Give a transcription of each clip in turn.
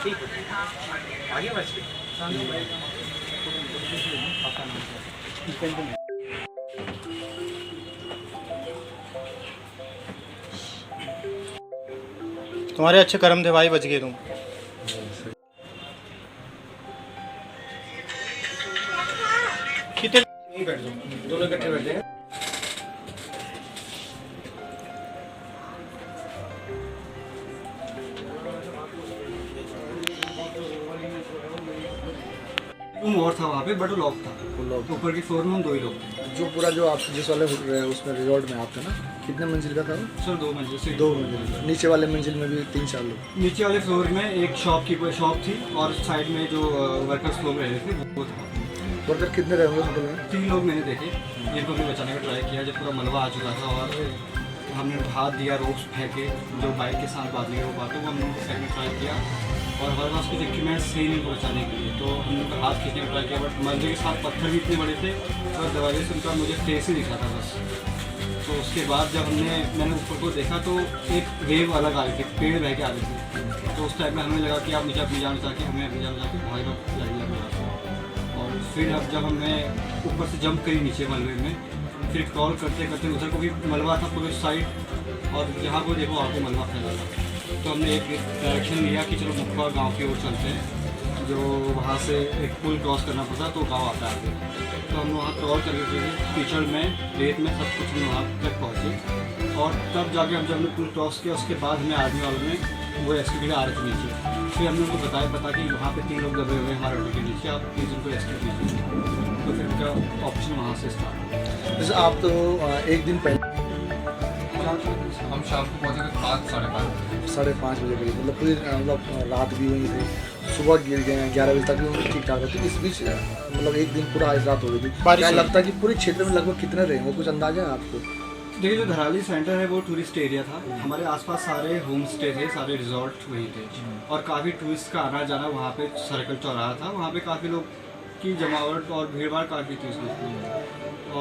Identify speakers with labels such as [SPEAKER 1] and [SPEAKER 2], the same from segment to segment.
[SPEAKER 1] ठीक आगे बच
[SPEAKER 2] तुम्हारे अच्छे कर्म थे भाई, बच गए तुम। कितने
[SPEAKER 1] बैठ जाओ, दोनों इकट्ठे बैठ जाएंगे। रूम और था वहाँ पे, बट लॉक था। तो ऊपर की फ्लोर में हम 2 ही लोग थे।
[SPEAKER 3] जो पूरा जो आप जिस वाले उसमें रिजॉर्ट में आप थे ना, कितने मंजिल का था वो?
[SPEAKER 1] सर 2 मंजिल से
[SPEAKER 3] 2 मंजिल का। नीचे वाले मंजिल में भी 3-4 लोग?
[SPEAKER 1] नीचे वाले फ्लोर में एक शॉप थी और साइड में जो वर्कर्स लोग रह रहे थे वो था।
[SPEAKER 3] वर्कर कितने रहे होंगे होटल में?
[SPEAKER 1] 3 लोग मैंने देखे। इनको भी बचाने का ट्राई किया जब पूरा मलबा आ चुका था, और हमने हाथ दिया, रोप्स फेंके, जो बाइक के साथ बांधने वो बातों को हमने उनको फेंकने ट्राई किया, और हमारे पास कुछ इक्विपमेंट्स सही नहीं बचाने के लिए, तो हमने उनका हाथ खींचने का ट्राई किया, बट मलबे के साथ पत्थर भी इतने बड़े थे और दरवाजे से उनका मुझे फेस ही दिखा था बस। तो उसके बाद जब मैंने ऊपर को देखा तो एक वेव अलग आ रही थी, पेड़ बह के आ रही थी। तो उस टाइम में हमें लगा कि आप नीचे अपनी जान चाहते, हमें अपनी जान चाहते भाई का लग गया। और फिर अब जब हमने ऊपर से जंप करी नीचे मलबे में, फिर क्रॉल करते करते उधर को भी मलबा था पूरे साइड, और जहाँ को देखो वहाँ को मलबा फैला था। तो हमने एक डायरेक्शन लिया कि चलो मुखवा गांव की ओर चलते हैं, जो वहाँ से एक पुल क्रॉस करना पड़ता तो गांव आता है आगे। तो हम वहाँ क्रॉल करके कीचड़ में, रेत में, सब कुछ हम वहाँ तक पहुँचे, और तब जाके हम जब हमने पुल क्रॉस किया उसके बाद हमें आर्मी वालों ने वो रेस्क्यू आ रहे थे नीचे। फिर हमने उनको बता कि वहाँ पे 3 लोग दबे हुए हैं हमारे ऑटो के नीचे, आप प्लीज़ उनको रेस्क्यू कीजिए। तो फिर उनका ऑप्शन वहाँ से स्टार्ट।
[SPEAKER 3] जैसे आप तो एक दिन पहले
[SPEAKER 4] हम शाम को पहुँचे थे 5, साढ़े 5।
[SPEAKER 3] 5:30 बजे करीब, मतलब पूरी मतलब रात भी हुई थी, सुबह गिर गए 11 बजे तक भी ठीक ठाक होती। इस बीच मतलब एक दिन पूरा आज रात हो गई थी। क्या लगता है कि पूरे क्षेत्र में लगभग कितने रहेंगे, कुछ अंदाजा है आपको?
[SPEAKER 1] देखिए, जो धराली सेंटर है वो टूरिस्ट एरिया था, हमारे आसपास सारे होम स्टे थे, सारे रिजॉर्ट वहीं थे, और काफ़ी टूरिस्ट का आना जाना वहाँ पे सर्कल चौराहा था, वहाँ पे काफ़ी लोग की जमावट और भीड़ भाड़ काफ़ी थी उसमें।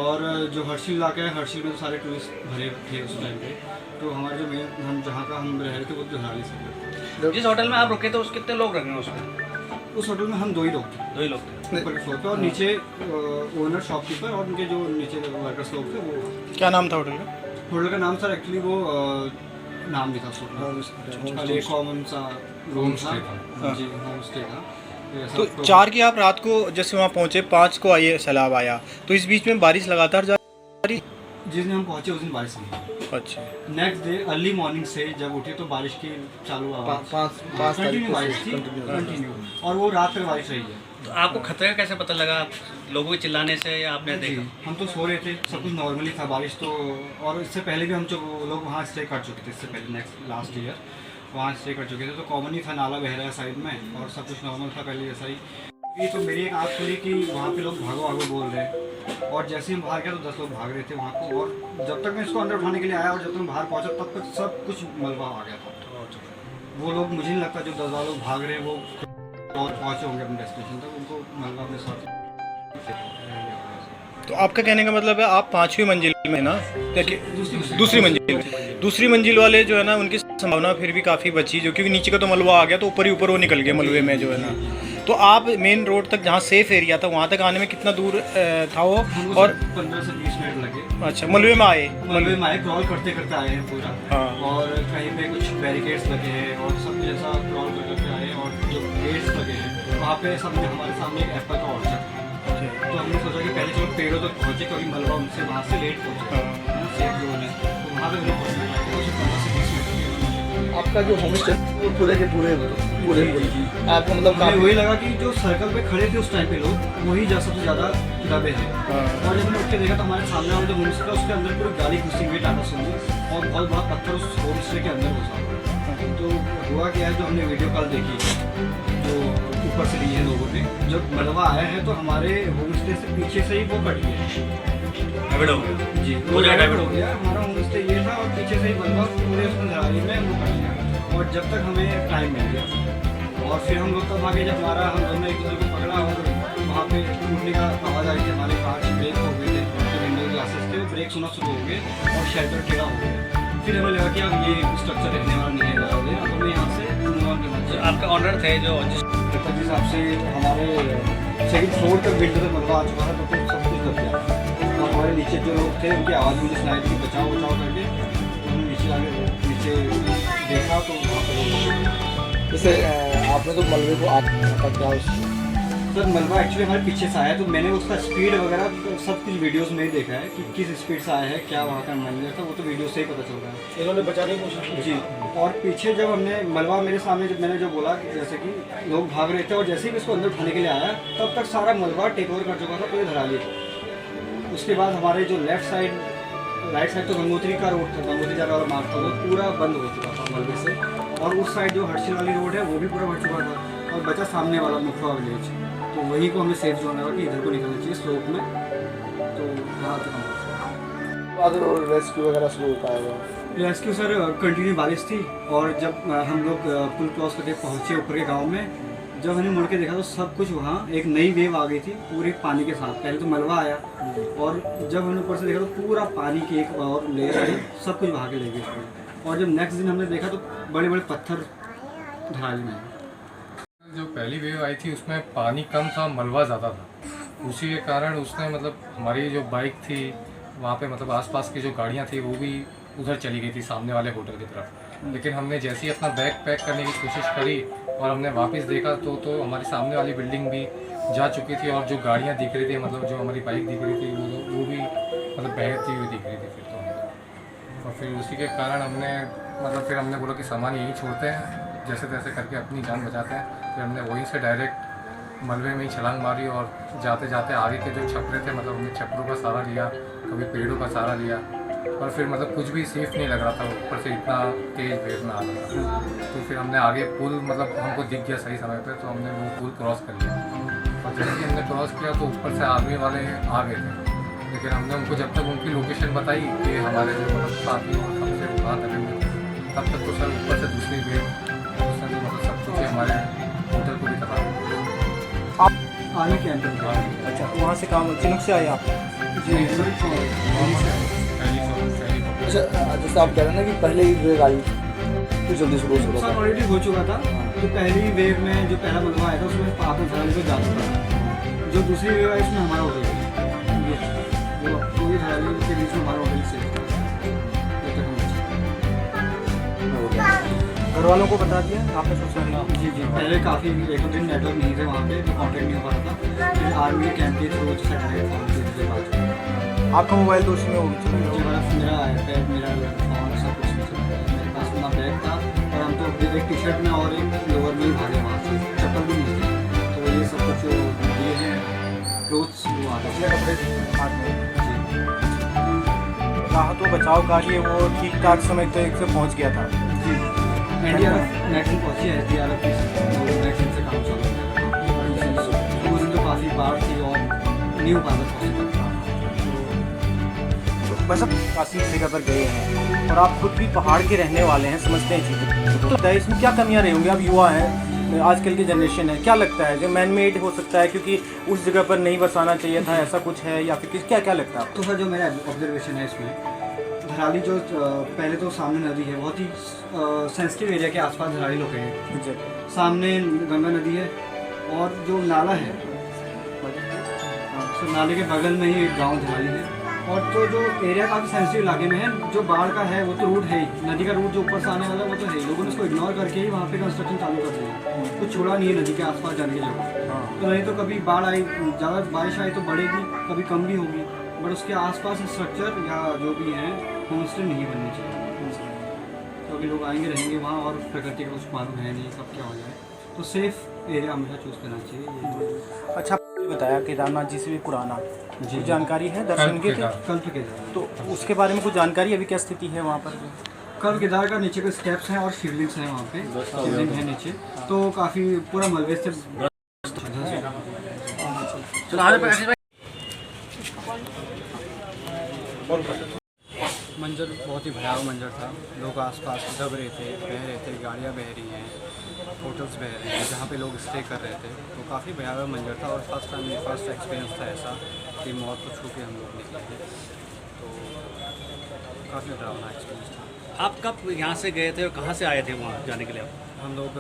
[SPEAKER 1] और जो हर्षिल इलाका है, हर्षिल में तो सारे टूरिस्ट भरे थे उस टाइम पे। तो हमारे जो मेन हम जहाँ का हम रह रहे थे वो धराली सेंटर।
[SPEAKER 5] जिस होटल में आप रुके थे उस कितने लोग रखे उसमें?
[SPEAKER 1] उस होटल में हम 2 ही लोग थे।
[SPEAKER 5] 2 ही लोग थे
[SPEAKER 1] ऊपर के फ्लोर पे, और नीचे ओनर, शॉपकीपर और उनके जो नीचे वर्कर्स लोग थे वो।
[SPEAKER 2] क्या नाम था होटल का?
[SPEAKER 1] होटल का नाम सर एक्चुअली वो नाम नहीं था खाली कॉमन सा रूम था जी, होम स्टे था।
[SPEAKER 2] तो 4 की आप रात को जैसे वहाँ पहुँचे, 5 को आइए सैलाब आया, तो इस बीच में बारिश लगातार जारी?
[SPEAKER 1] जिस दिन हम पहुँचे उस दिन बारिश नहीं।
[SPEAKER 2] अच्छा।
[SPEAKER 1] नेक्स्ट डे अर्ली मॉर्निंग से जब उठे तो बारिश की चालू
[SPEAKER 3] कंटिन्यू
[SPEAKER 1] बारिश थी, कंटिन्यू, और वो रात तक बारिश रही है।
[SPEAKER 5] तो आपको खतरे का कैसे पता लगा, लोगों के चिल्लाने से, या आपने देखा?
[SPEAKER 1] हम तो सो रहे थे, सब कुछ नॉर्मली था, बारिश तो, और इससे पहले भी हम जो लोग वहाँ स्टे कर चुके थे, इससे पहले लास्ट ईयर वहाँ स्टे कर चुके थे, तो कॉमन ही था, नाला बह रहा है साइड में और सब कुछ नॉर्मल था पहले जैसा ही। ये तो मेरी एक आँख खुली कि वहाँ पे लोग भागो भागो बोल रहे हैं, और जैसे ही हम बाहर गए तो 10 लोग भाग रहे थे वहाँ को, और जब तक मैं इसको अंदर उठाने के लिए आया और जब तक मैं बाहर पहुँचा तब तक सब कुछ मलबा आ गया था। वो लोग, मुझे नहीं लगता जो 10 लोग भाग रहे हैं वो और पहुँचे होंगे अपने डेस्टिनेशन तक, उनको मलबा अपने साथ।
[SPEAKER 2] तो आपका कहने का मतलब है आप 5वीं मंजिल में ना, दूसरी मंजिल वाले जो है ना, उनकी संभावना फिर भी काफ़ी बची, जो क्योंकि नीचे का तो मलबा आ गया तो ऊपर ही ऊपर वो निकल गया मलबे में जो है ना। तो आप मेन रोड तक जहाँ सेफ एरिया था वहाँ तक आने में कितना दूर था वो? और
[SPEAKER 1] 15 से 20 मिनट लगे।
[SPEAKER 2] अच्छा, मलबे में आए?
[SPEAKER 1] मलबे में आए, क्रॉल करते करते आए हैं पूरा।
[SPEAKER 2] हाँ।
[SPEAKER 1] और कहीं पे कुछ बैरिकेड्स लगे हैं और सब जैसा क्रॉल करते आए, और जो गेट्स लगे हैं वहाँ पे सब हमारे सामने एक एप्पल का ऑर्चर्ड था। तो हमने सोचा कि पहले चलो पेड़ों तक पहुँचे, क्योंकि मलबा उनसे वहाँ से लेट पहुँचा सेफ जोन है, तो वहाँ पे हमने पहुँचना है। 15 से 20 मिनट
[SPEAKER 3] आपका जो होम स्टे वो पूरे के पूरे आपको मतलब
[SPEAKER 1] मुझे वही लगा कि जो सर्कल पे खड़े थे उस टाइम पे लोग, वही सबसे ज़्यादा दबे हैं। और जब मैंने उठ के देखा तो हमारे सामने वाला जो होम स्टे था उसके अंदर पूरी गाड़ी घुसी हुई टाटा सुमो, और बहुत बड़ा पत्थर उस होम स्टे के अंदर घुसा हुआ। तो हुआ क्या है, जो हमने वीडियो कॉल देखी जो ऊपर से लिए लोगों ने, जब मलबा आया है तो हमारे होम स्टे से पीछे से ही वो कट गया जी, वो डाइवर्ट हो गया। हमारा होम स्टे ये था और पीछे से ही मलबा पूरे उसमें धराली में वो कट गया, और जब तक हमें टाइम मिल गया। और फिर हम लोग तब आगे जब हमारा हम दोनों एक दूसरे को पकड़ा, और वहाँ पे टूटने का आवाज़ आई थी, हमारे कांच ब्रेक हो गए थे, जो विंडो ग्लासेस थे वो ब्रेक होना शुरू हो गए और शेल्टर टेढ़ा हो गया। फिर हमें लगा कि अब ये स्ट्रक्चर रहने वाला नहीं है ज़्यादा देर, अब हमें यहाँ से मूव ऑन करना चाहिए।
[SPEAKER 5] आपके ऑनर थे जो जिस
[SPEAKER 1] हिसाब से हमारे सेकंड फ्लोर तक बिल्डर तक मलबा आ चुका था, तो सब कुछ दब गया। तो हमारे नीचे जो लोग थे उनकी आवाज़ मुझे सुनाई थी बचाओ बचाओ करके, तो हमने नीचे आके नीचे देखा तो वहाँ पर
[SPEAKER 3] जैसे आपने तो मलबे को आप क्या उस
[SPEAKER 1] सर मलबा एक्चुअली हमारे पीछे से आया, तो मैंने उसका स्पीड वगैरह सब कुछ वीडियोस में ही देखा है कि किस स्पीड से आया है, क्या वहाँ का मंजर था, वो तो वीडियो से ही पता चल रहा है।
[SPEAKER 3] इन्होंने बचाने की कोशिश की
[SPEAKER 1] जी, और पीछे जब हमने मलबा मेरे सामने जब मैंने जो बोला कि जैसे कि लोग भाग रहे थे और जैसे ही इसको अंदर उठाने के लिए आया तब तक सारा मलबा टेक ओवर कर चुका था पूरे धराली। उसके बाद हमारे जो लेफ्ट साइड राइट साइड तो गंगोत्री का रोड था, गंगोत्री जाने वाला मार्ग था, वो पूरा बंद हो चुका था मलबे से, और उस साइड जो हर्षिल वाली रोड है वो भी पूरा भर चुका था, और बचा सामने वाला मुखवा विलेज, तो वहीं को हमें सेफ जोन लगा कि इधर को निकलना चाहिए स्लोप में, तो वहाँ तक हम
[SPEAKER 3] बाद रेस्क्यू वगैरह शुरू हो पाएगा।
[SPEAKER 1] रेस्क्यू सर कंटिन्यू बारिश थी, और जब हम लोग पुल क्रॉस करके पहुँचे ऊपर के गांव में, जब हमने मुड़ के देखा तो सब कुछ वहाँ एक नई वेव आ गई थी पूरे पानी के साथ। पहले तो मलबा आया, और जब हमने ऊपर से देखा तो पूरा पानी की एक और लेयर आई, सब कुछ बहा के ले गई उसको। और जब नेक्स्ट दिन हमने देखा तो बड़े बड़े पत्थर धराली में।
[SPEAKER 4] जो पहली वेव आई थी उसमें पानी कम था, मलबा ज़्यादा था, उसी के कारण उसने मतलब हमारी जो बाइक थी वहाँ पे मतलब आसपास की जो गाड़ियाँ थी वो भी उधर चली गई थी सामने वाले होटल की तरफ। लेकिन हमने जैसे ही अपना बैग पैक करने की कोशिश करी और हमने वापस देखा तो हमारी सामने वाली बिल्डिंग भी जा चुकी थी, और जो गाड़ियाँ दिख रही थी मतलब जो हमारी बाइक दिख रही थी वो भी मतलब बहती हुई दिख रही थी फिर तो हमको। और फिर उसी के कारण हमने मतलब फिर हमने बोला कि सामान यहीं छोड़ते हैं, जैसे तैसे करके अपनी जान बचाते हैं। फिर हमने वहीं से डायरेक्ट मलबे में ही छलांग मारी, और जाते जाते आगे के जो छपरे थे मतलब हमने छपरों का सहारा लिया, कभी पेड़ों का सहारा लिया, और फिर मतलब कुछ भी सेफ नहीं लग रहा था, ऊपर से इतना तेज़ वेव में आ रहा था। तो फिर हमने आगे पुल मतलब हमको दिख गया सही समय पे, तो हमने वो पुल क्रॉस कर लिया, और जैसे ही हमने क्रॉस किया तो ऊपर से आर्मी वाले आ गए थे। लेकिन हमने उनको जब तक उनकी लोकेशन बताई कि हमारे जो मतलब साथी हमसे वहाँ तक तब तक तो सर ऊपर से दूसरी वेव उसने तो मतलब सब कुछ हमारे होटल को भी तबाह।
[SPEAKER 1] आप आने के अंदर
[SPEAKER 2] अच्छा, वहाँ से काम चिनुक से आए आप?
[SPEAKER 1] जी
[SPEAKER 3] अच्छा, जैसे आप कह रहे हैं ना कि पहले ही वेव आई तो जल्दी शुरू हो
[SPEAKER 1] सर ऑलरेडी हो चुका था। तो पहली वेव में जो पहला मलबा आया था उसमें आपने धराली को जा चुका था, जो दूसरी वेव आई उसमें हमारा होटल जो पूरी धराली के बीच में हमारा होटल से
[SPEAKER 2] घर वालों को बता दिया आपने? सोचा
[SPEAKER 1] जी पहले काफ़ी एक दो दिन नेटवर्क नहीं थे वहाँ पे, तो कॉन्टेक्ट नहीं हो पा रहा था। फिर आर्मी कैंप के थ्रू सैटेलाइट फोन से बात।
[SPEAKER 2] आपका मोबाइल तो उसी में होगी?
[SPEAKER 1] जी मेरा iPad, मेरा फोन सब कुछ मेरे पास अपना बैग था, और हम तो एक टी शर्ट में और एक लोअर में ही भागे वहाँ से, चप्पल भी नहीं थी, तो ये सब कुछ दिए हैं क्लोथ्स वो आ गए कपड़े हाथ में। जी
[SPEAKER 2] राहत व बचाव कार्य है वो ठीक ठाक समय तक से पहुँच गया था।
[SPEAKER 1] जी NDRF मैक्सिम पहुँची है, SDRF की मैक्सिम से काम चल रहा है। उस दिन तो काफ़ी बाढ़ थी और न्यू पार्लर पॉसिबल था।
[SPEAKER 2] बस अब काशी जगह पर गए हैं और आप खुद भी पहाड़ के रहने वाले हैं, समझते हैं चीज़ें, तो इसमें क्या कमियां रही होंगी? आप युवा हैं, आजकल की जनरेशन है, क्या लगता है जो मैन मेड हो सकता है क्योंकि उस जगह पर नहीं बसाना चाहिए था, ऐसा कुछ है या फिर क्या क्या लगता है आपको?
[SPEAKER 1] तो सर जो मेरा ऑब्जर्वेशन है इसमें, धराली जो पहले तो सामने नदी है, बहुत ही सेंसिटिव एरिया के आसपास धराली लोग हैं, सामने गंगा नदी है, और जो नाला है तो नाले के बगल में ही एक गाँव धराली है, और तो जो एरिया काफ़ी सेंसिटिव इलाके में है, जो बाढ़ का है वो तो रूट है ही, नदी का रूट जो ऊपर से आने वाला है वो तो है ही, लोगों ने उसको इग्नोर करके ही वहाँ पे कंस्ट्रक्शन चालू कर दिया, कुछ छोड़ा नहीं है नदी के आसपास जाने की जगह। तो नहीं तो कभी बाढ़ आई, ज़्यादा बारिश आई तो बढ़ेगी, कभी कम भी होगी, बट उसके आसपास स्ट्रक्चर या जो भी है होम स्टे नहीं बननी चाहिए, क्योंकि लोग आएंगे रहेंगे वहाँ और प्रकृति का कुछ मालूम है नहीं कब क्या हो जाए, तो सेफ एरिया हमेशा चूज़ करना चाहिए।
[SPEAKER 2] अच्छा, आपने बताया केदारनाथ जी से भी पुराना
[SPEAKER 1] जी
[SPEAKER 2] जानकारी है, दर्शन के थे
[SPEAKER 1] कल्प केदार,
[SPEAKER 2] तो उसके बारे में कुछ जानकारी, अभी क्या स्थिति है वहाँ पर?
[SPEAKER 1] कल्प केदार का नीचे के स्टेप्स हैं और शिवलिंग्स हैं वहाँ पे, शिवलिंग है नीचे, तो काफ़ी पूरा मलबे से मंजर बहुत ही भयावह मंजर था। लोग आसपास दब रहे थे, बह रहे थे, गाड़ियाँ बह रही हैं, होटल्स बह रहे हैं जहाँ पे लोग स्टे कर रहे थे, तो काफ़ी भयावह मंजर था। और फर्स्ट एक्सपीरियंस था ऐसा कि मौत को छू के हम लोग निकले थे, तो काफ़ी डरावना एक्सपीरियंस था।
[SPEAKER 5] आप कब यहाँ से गए थे और कहाँ से आए थे वहाँ जाने के लिए आप?
[SPEAKER 1] हम लोग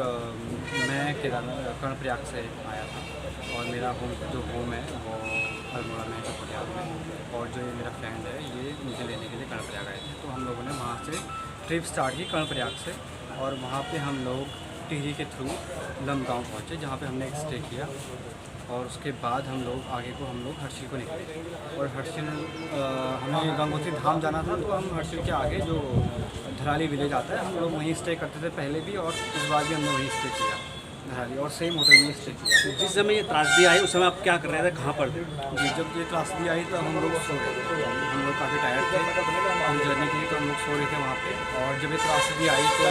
[SPEAKER 1] मैं कर्णप्रयाग से आया था और मेरा होम है वो अल्मोड़ा में है पंजाब में, और जो ये मेरा फ्रेंड है ये मुझे लेने के लिए कर्णप्रयाग आए थे। तो हम लोगों ने वहाँ से ट्रिप स्टार्ट की कर्णप्रयाग से, और वहाँ पे हम लोग टिहरी के थ्रू लमगांव पहुँचे जहाँ पे हमने एक स्टे किया, और उसके बाद हम लोग आगे को हम लोग हर्षिल को निकले। और हर्षिल हमें गंगोत्री धाम जाना था, तो हम हर्षिल के आगे जो धराली विलेज आता है हम लोग वहीं स्टे करते थे पहले भी, और इस बार भी हमने वहीं स्टे किया धराली, और सेम होटल में स्टे किया।
[SPEAKER 5] जिस समय ये त्रासदी आई उस समय आप क्या कर रहे थे, कहाँ पर थे?
[SPEAKER 1] जी, जब ये त्रासदी आई तो हम लोग सो रहे थे, हम लोग काफ़ी टायर्ड थे हम जर्नी के लिए, तो हम लोग सो रहे थे वहाँ पे। और जब ये त्रासदी आई तो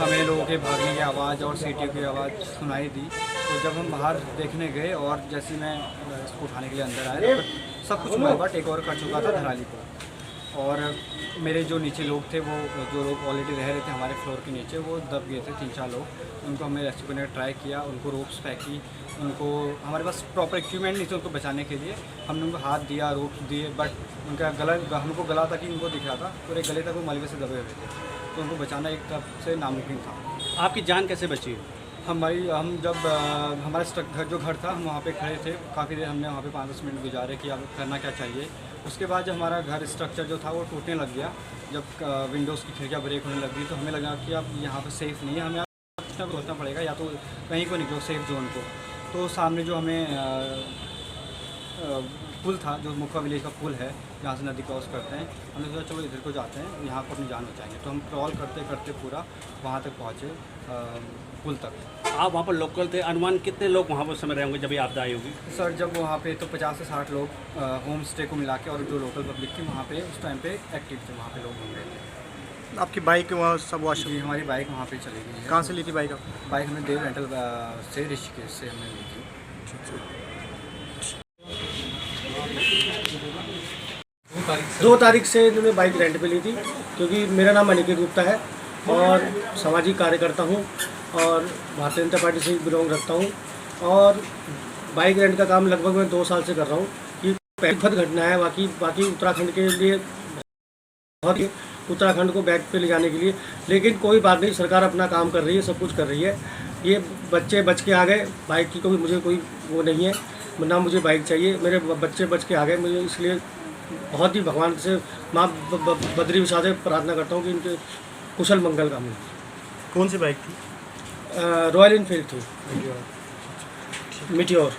[SPEAKER 1] हमें लोगों के भागने की आवाज़ और सीटियों की आवाज़ सुनाई दी। तो जब हम बाहर देखने गए और जैसे मैं इसको उठाने के लिए अंदर आया तो सब कुछ मलबा टेक ओवर कर चुका था धराली को, और मेरे जो नीचे लोग थे वो जो लोग ऑलरेडी रह रहे थे हमारे फ्लोर के नीचे वो दब गए थे 3-4 लोग। उनको हमने रेस्क्यू करने का ट्राई किया, उनको रोप्स फेंकी, उनको हमारे पास प्रॉपर इक्विपमेंट नहीं थे उनको बचाने के लिए, हमने उनको हाथ दिया, रोप्स दिए, बट उनका गला हमको गला तक ही उनको दिख रहा था, पूरे गले तक वो मलबे से दबे हुए थे, तो उनको बचाना एक तरफ से नामुमकिन था।
[SPEAKER 5] आपकी जान कैसे बची?
[SPEAKER 1] हम जब हमारा जो घर था हम वहाँ पे खड़े थे, काफ़ी देर हमने वहाँ पे 5-10 मिनट गुजारे कि अब करना क्या चाहिए। उसके बाद जब हमारा घर स्ट्रक्चर जो था वो टूटने लग गया, जब विंडोज़ की खिड़कियाँ ब्रेक होने लग गई, तो हमें लगा कि अब यहाँ पे सेफ़ नहीं है, हमें कुछ ना सोचना पड़ेगा, या तो कहीं को निकलो सेफ जोन को। तो सामने जो हमें पुल था, जो मुखा विलेज का पुल है जहाँ से नदी क्रॉस करते हैं, हमने सोचा चलो इधर को जाते हैं, यहाँ पर अपनी जान बचाएंगे। तो हम क्रॉल करते करते पूरा वहाँ तक पहुँचे, पुल तक।
[SPEAKER 5] आप वहाँ पर लोकल थे, अनुमान कितने लोग वहाँ पर समय रहे होंगे जब ये आपदा आई होगी?
[SPEAKER 1] सर जब वहाँ पे तो 50 से 60 लोग होम स्टे को मिला के, और जो लोकल पब्लिक थी वहाँ पे उस टाइम पे एक्टिव थे, वहाँ पे लोग घूम रहे थे।
[SPEAKER 2] आपकी बाइक वहाँ सब वॉश?
[SPEAKER 1] जी, हमारी बाइक वहाँ पे चली गई है।
[SPEAKER 2] कहाँ से ली थी बाइक आप?
[SPEAKER 1] बाइक हमने देव रेंटल से ऋषिकेश से हमने ली थी।
[SPEAKER 2] 2 तारीख से इन्होंने बाइक रेंट पे ली थी, क्योंकि मेरा नाम अनिकेत गुप्ता है और सामाजिक कार्यकर्ता हूँ और भारतीय जनता पार्टी से बिलोंग रखता हूँ, और बाइक रेंट का काम लगभग मैं 2 साल से कर रहा हूँ। ये पहली घटना है, बाकी उत्तराखंड के लिए बहुत ही, उत्तराखंड को बैक पे ले जाने के लिए, लेकिन कोई बात नहीं, सरकार अपना काम कर रही है, सब कुछ कर रही है। ये बच्चे बच के आ गए, बाइक की कोई मुझे कोई वो नहीं है ना, मुझे बाइक चाहिए, मेरे बच्चे बच के आ गए, मुझे इसलिए बहुत ही भगवान से माँ बद्री विशाल से प्रार्थना करता हूँ कि इनके कुशल मंगल का मिले।
[SPEAKER 6] कौन सी बाइक थी?
[SPEAKER 2] रॉयल इनफील्ड थी, मीटियोर।